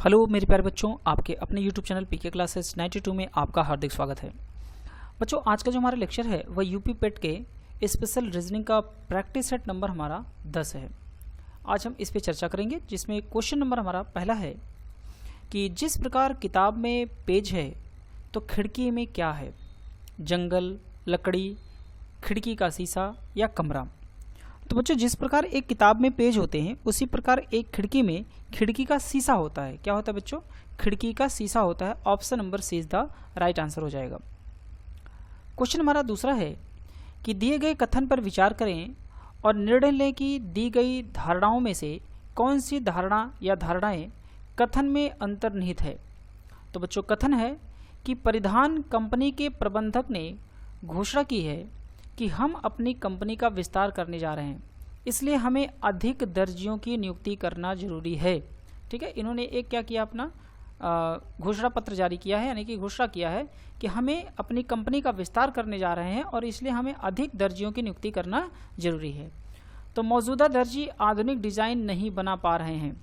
Hello मेरे प्यारे बच्चों, आपके अपने YouTube चैनल पीके क्लासेस 92 में आपका हार्दिक स्वागत है। बच्चों, आज का जो हमारा लेक्चर है वह यूपी पेट के स्पेशल रीजनिंग का प्रैक्टिस सेट नंबर हमारा 10 है। आज हम इस पे चर्चा करेंगे, जिसमें क्वेश्चन नंबर हमारा पहला है कि जिस प्रकार किताब में पेज है तो खिड़की में क्या है? जंगल, लकड़ी, खिड़की का शीशा या कमरा? तो बच्चों, जिस प्रकार एक किताब में पेज होते हैं उसी प्रकार एक खिड़की में खिड़की का शीशा होता है। क्या होता है बच्चों? खिड़की का शीशा होता है। Option number C is the right answer हो जाएगा। क्वेश्चन हमारा दूसरा है कि दिए गए कथन पर विचार करें और निर्णय लें कि दी गई धारणाओं में से कौन सी धारणा या धारणाएं कथन में अंतर्निहित है। तो बच्चों, कथन है कि परिधान कंपनी के प्रबंधक ने घोषणा की है कि हम अपनी कंपनी का विस्तार करने जा रहे हैं, इसलिए हमें अधिक दर्जियों की नियुक्ति करना जरूरी है। ठीक है, इन्होंने एक क्या किया, अपना घोषणा पत्र जारी किया है, यानी कि घोषणा किया है कि हमें अपनी कंपनी का विस्तार करने जा रहे हैं और इसलिए हमें अधिक दर्जियों की नियुक्ति करना जरूरी है। तो मौजूदा दर्जी आधुनिक डिजाइन नहीं बना पा रहे हैं।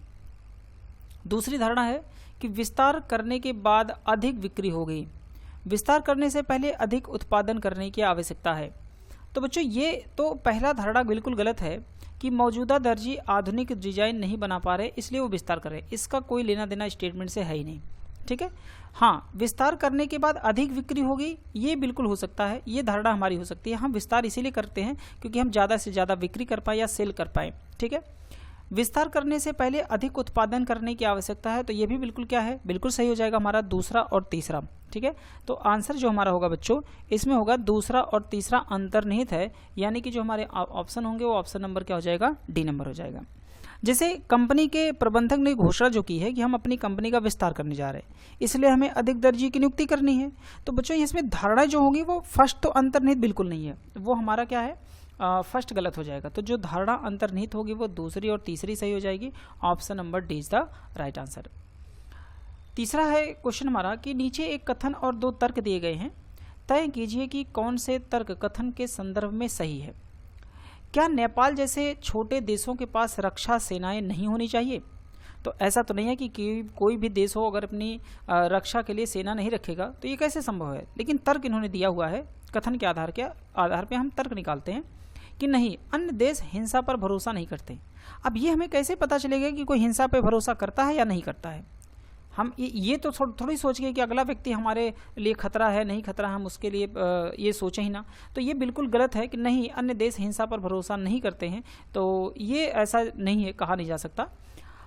दूसरी धारणा है कि विस्तार करने के बाद अधिक बिक्री होगी। विस्तार करने से पहले अधिक उत्पादन करने की आवश्यकता है। तो बच्चों, ये तो पहला धारणा बिल्कुल गलत है कि मौजूदा दर्जी आधुनिक डिजाइन नहीं बना पा रहे इसलिए वो विस्तार कर रहे हैं। इसका कोई लेना देना स्टेटमेंट से है ही नहीं। ठीक है, हाँ, विस्तार करने के बाद अधिक बिक्री होगी, ये बिल्कुल हो सकता है, ये धारणा हमारी हो सकती है। हम विस्तार इसीलिए करते हैं क्योंकि हम ज़्यादा से ज़्यादा बिक्री कर पाए या सेल कर पाए। ठीक है, विस्तार करने से पहले अधिक उत्पादन करने की आवश्यकता है, तो ये भी बिल्कुल क्या है, बिल्कुल सही हो जाएगा हमारा दूसरा और तीसरा। ठीक है, तो आंसर जो हमारा होगा बच्चों, इसमें होगा दूसरा और तीसरा अंतर्निहित है, यानी कि जो हमारे ऑप्शन होंगे वो ऑप्शन नंबर क्या हो जाएगा, डी नंबर हो जाएगा। जैसे कंपनी के प्रबंधक ने घोषणा जो की है कि हम अपनी कंपनी का विस्तार करने जा रहे हैं, इसलिए हमें अधिक दर्जी की नियुक्ति करनी है। तो बच्चों, इसमें धारणा जो होगी वो फर्स्ट तो अंतर्निहित बिल्कुल नहीं है, वो हमारा क्या है, फर्स्ट गलत हो जाएगा। तो जो धारणा अंतर्निहित होगी वो दूसरी और तीसरी सही हो जाएगी। Option number D is the right answer. तीसरा है क्वेश्चन हमारा कि नीचे एक कथन और दो तर्क दिए गए हैं, तय कीजिए कि कौन से तर्क कथन के संदर्भ में सही है। क्या नेपाल जैसे छोटे देशों के पास रक्षा सेनाएं नहीं होनी चाहिए? तो ऐसा तो नहीं है कि कोई भी देश हो अगर अपनी रक्षा के लिए सेना नहीं रखेगा, तो ये कैसे संभव है। लेकिन तर्क इन्होंने दिया हुआ है, कथन के आधार पे हम तर्क निकालते हैं कि नहीं, अन्य देश हिंसा पर भरोसा नहीं करते। अब ये हमें कैसे पता चलेगा कि कोई हिंसा पर भरोसा करता है या नहीं करता है? हम ये तो थोड़ी सोच गए कि अगला व्यक्ति हमारे लिए खतरा है नहीं खतरा, हम उसके लिए ये सोचें ही ना। तो ये बिल्कुल गलत है कि नहीं, अन्य देश हिंसा पर भरोसा नहीं करते हैं, तो ये ऐसा नहीं है, कहा नहीं जा सकता।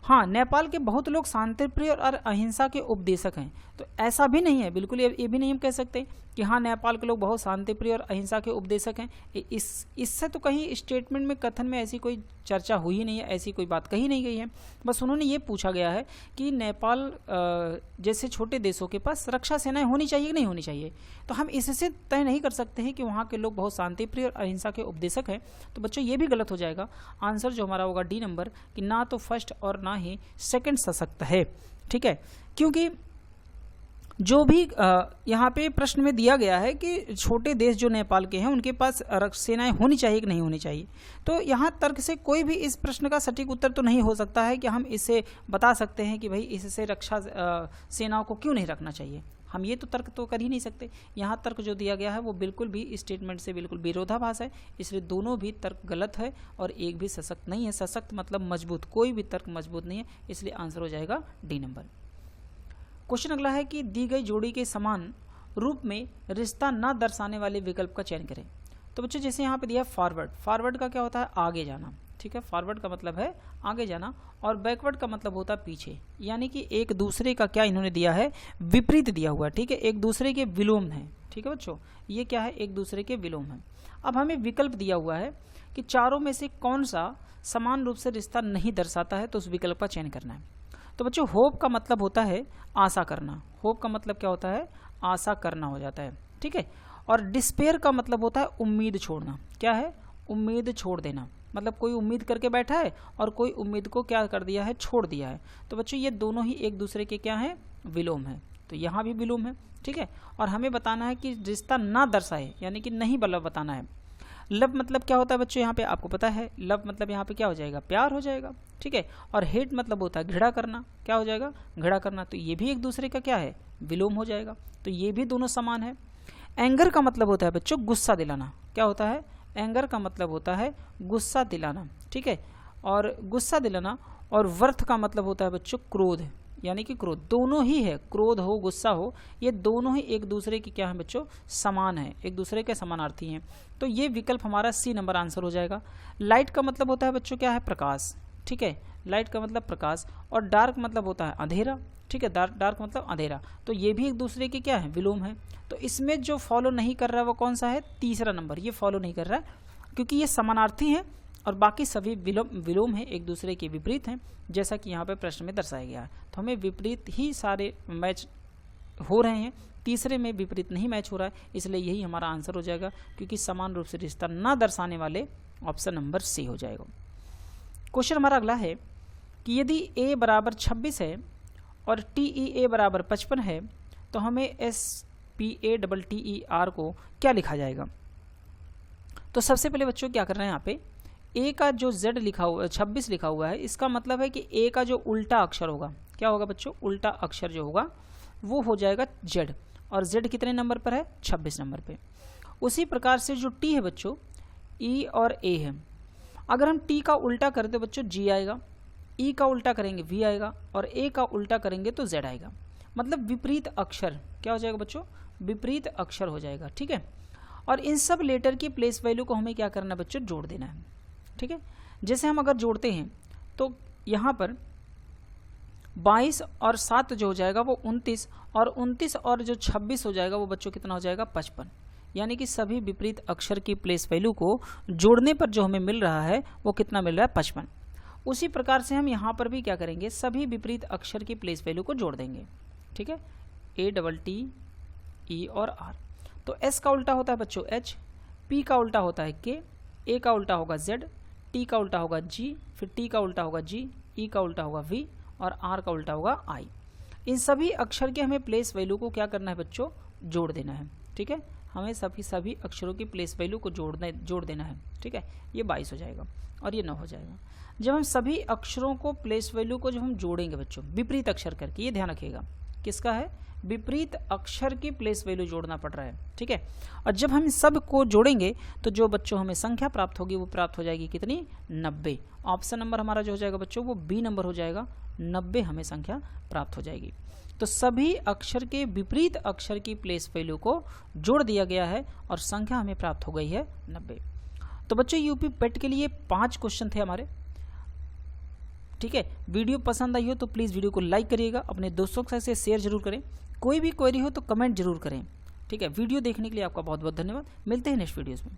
हाँ, नेपाल के बहुत लोग शांतिप्रिय और अहिंसा के उपदेशक हैं, तो ऐसा भी नहीं है, बिल्कुल ये भी नहीं हम कह सकते कि हाँ नेपाल के लोग बहुत शांतिप्रिय और अहिंसा के उपदेशक हैं। इससे तो कहीं स्टेटमेंट में, कथन में ऐसी कोई चर्चा हुई नहीं है, ऐसी कोई बात कही नहीं गई है। बस उन्होंने ये पूछा गया है कि नेपाल जैसे छोटे देशों के पास रक्षा सेनाएं होनी चाहिए कि नहीं होनी चाहिए। तो हम इससे तय नहीं कर सकते हैं कि वहाँ के लोग बहुत शांतिप्रिय और अहिंसा के उपदेशक हैं। तो बच्चों, ये भी गलत हो जाएगा। आंसर जो हमारा होगा डी नंबर, कि ना तो फर्स्ट और ना ही सेकंड सशक्त है। ठीक है, क्योंकि जो भी यहाँ पे प्रश्न में दिया गया है कि छोटे देश जो नेपाल के हैं उनके पास सेनाएं होनी चाहिए कि नहीं होनी चाहिए, तो यहाँ तर्क से कोई भी इस प्रश्न का सटीक उत्तर तो नहीं हो सकता है कि हम इसे बता सकते हैं कि भाई इससे रक्षा सेनाओं को क्यों नहीं रखना चाहिए। हम ये तो तर्क तो कर ही नहीं सकते। यहाँ तर्क जो दिया गया है वो बिल्कुल भी स्टेटमेंट से बिल्कुल विरोधाभास है, इसलिए दोनों भी तर्क गलत है और एक भी सशक्त नहीं है। सशक्त मतलब मजबूत, कोई भी तर्क मजबूत नहीं है, इसलिए आंसर हो जाएगा डी नंबर। क्वेश्चन अगला है कि दी गई जोड़ी के समान रूप में रिश्ता न दर्शाने वाले विकल्प का चयन करें। तो बच्चों, जैसे यहाँ पे दिया फॉरवर्ड, फॉरवर्ड का क्या होता है, आगे जाना। ठीक है, फॉरवर्ड का मतलब है आगे जाना, और बैकवर्ड का मतलब होता है पीछे, यानी कि एक दूसरे का क्या इन्होंने दिया है, विपरीत दिया हुआ है। ठीक है, एक दूसरे के विलोम है। ठीक है बच्चों, ये क्या है, एक दूसरे के विलोम है। अब हमें विकल्प दिया हुआ है कि चारों में से कौन सा समान रूप से रिश्ता नहीं दर्शाता है, तो उस विकल्प का चयन करना है। तो बच्चों, होप का मतलब होता है आशा करना। होप का मतलब क्या होता है, आशा करना हो जाता है। ठीक है, और डिस्पेयर का मतलब होता है उम्मीद छोड़ना। क्या है, उम्मीद छोड़ देना, मतलब कोई उम्मीद करके बैठा है और कोई उम्मीद को क्या कर दिया है, छोड़ दिया है। तो बच्चों, ये दोनों ही एक दूसरे के क्या है, विलोम है। तो यहाँ भी विलोम है। ठीक है, और हमें बताना है कि रिश्ता ना दर्शाए, यानी कि नहीं बताना है। लव मतलब क्या होता है बच्चों, यहाँ पे आपको पता है लव मतलब यहाँ पे क्या हो जाएगा, प्यार हो जाएगा, ठीक है। और हेट मतलब होता है घृणा करना, क्या हो जाएगा, घृणा करना। तो ये भी एक दूसरे का क्या है, विलोम हो जाएगा। तो ये भी दोनों समान है। एंगर का मतलब होता है बच्चों गुस्सा दिलाना, क्या होता है, एंगर का मतलब होता है गुस्सा दिलाना, ठीक है। और गुस्सा दिलाना। और वर्थ का मतलब होता है बच्चों क्रोध, यानी कि क्रोध, दोनों ही है, क्रोध हो गुस्सा हो, ये दोनों ही एक दूसरे की क्या है बच्चों, समान है, एक दूसरे के समानार्थी हैं। तो ये विकल्प हमारा सी नंबर आंसर हो जाएगा। लाइट का मतलब होता है बच्चों क्या है, प्रकाश, ठीक है, लाइट का मतलब प्रकाश। और डार्क मतलब होता है अंधेरा, ठीक है, डार्क मतलब अंधेरा। तो ये भी एक दूसरे के क्या है, विलोम है। तो इसमें जो फॉलो नहीं कर रहा है वो कौन सा है, तीसरा नंबर, ये फॉलो नहीं कर रहा है क्योंकि ये समानार्थी हैं और बाकी सभी विलोम हैं, एक दूसरे के विपरीत हैं, जैसा कि यहाँ पे प्रश्न में दर्शाया गया है। तो हमें विपरीत ही सारे मैच हो रहे हैं, तीसरे में विपरीत नहीं मैच हो रहा है, इसलिए यही हमारा आंसर हो जाएगा, क्योंकि समान रूप से रिश्ता ना दर्शाने वाले ऑप्शन नंबर सी हो जाएगा। क्वेश्चन हमारा अगला है कि यदि a बराबर 26 है और TEA बराबर 55 है तो हमें SPATTER को क्या लिखा जाएगा। तो सबसे पहले बच्चों क्या करना है, यहाँ पे a का जो z लिखा हुआ 26 लिखा हुआ है, इसका मतलब है कि a का जो उल्टा अक्षर होगा, क्या होगा बच्चों, उल्टा अक्षर जो होगा वो हो जाएगा z, और z कितने नंबर पर है, 26 नंबर पे। उसी प्रकार से जो t है बच्चों, e और a है, अगर हम t का उल्टा करें तो बच्चों g आएगा, e का उल्टा करेंगे v आएगा, और a का उल्टा करेंगे तो z आएगा। मतलब विपरीत अक्षर क्या हो जाएगा बच्चों, विपरीत अक्षर हो जाएगा, ठीक है। और इन सब लेटर की प्लेस वैल्यू को हमें क्या करना है बच्चों, जोड़ देना है, ठीक है। जैसे हम अगर जोड़ते हैं तो यहाँ पर 22 और 7 जो हो जाएगा वो 29, और 29 और जो 26 हो जाएगा वो बच्चों कितना हो जाएगा, 55। यानी कि सभी विपरीत अक्षर की प्लेस वैल्यू को जोड़ने पर जो हमें मिल रहा है वो कितना मिल रहा है, 55। उसी प्रकार से हम यहाँ पर भी क्या करेंगे, सभी विपरीत अक्षर की प्लेस वैल्यू को जोड़ देंगे, ठीक है, ATTE और R। तो S का उल्टा होता है बच्चों H, P का उल्टा होता है K, A का उल्टा होगा Z, T का उल्टा होगा G, फिर T का उल्टा होगा G, E का उल्टा होगा V और R का उल्टा होगा I। इन सभी अक्षर के हमें प्लेस वैल्यू को क्या करना है बच्चों, जोड़ देना है, ठीक है। हमें सभी अक्षरों की प्लेस वैल्यू को जोड़ देना है, ठीक है। ये 22 हो जाएगा और ये 9 हो जाएगा। जब हम सभी अक्षरों को प्लेस वैल्यू को जब हम जोड़ेंगे बच्चों विपरीत अक्षर करके, ये ध्यान रखिएगा किसका है, विपरीत अक्षर की प्लेस वैल्यू जोड़ना पड़ रहा है, ठीक है। और जब हम सब को जोड़ेंगे तो जो बच्चों हमें संख्या प्राप्त होगी वो प्राप्त हो जाएगी कितनी, 90। ऑप्शन नंबर हमारा जो हो जाएगा बच्चों वो बी नंबर हो जाएगा, 90 हमें संख्या प्राप्त हो जाएगी। तो सभी अक्षर के विपरीत अक्षर की प्लेस वैल्यू को जोड़ दिया गया है और संख्या हमें प्राप्त हो गई है 90। तो बच्चों यूपी पेट के लिए 5 क्वेश्चन थे हमारे, ठीक है। वीडियो पसंद आई हो तो प्लीज़ वीडियो को लाइक करिएगा, अपने दोस्तों के साथ शेयर जरूर करें, कोई भी क्वेरी हो तो कमेंट जरूर करें, ठीक है। वीडियो देखने के लिए आपका बहुत बहुत धन्यवाद। मिलते हैं नेक्स्ट वीडियोज़ में।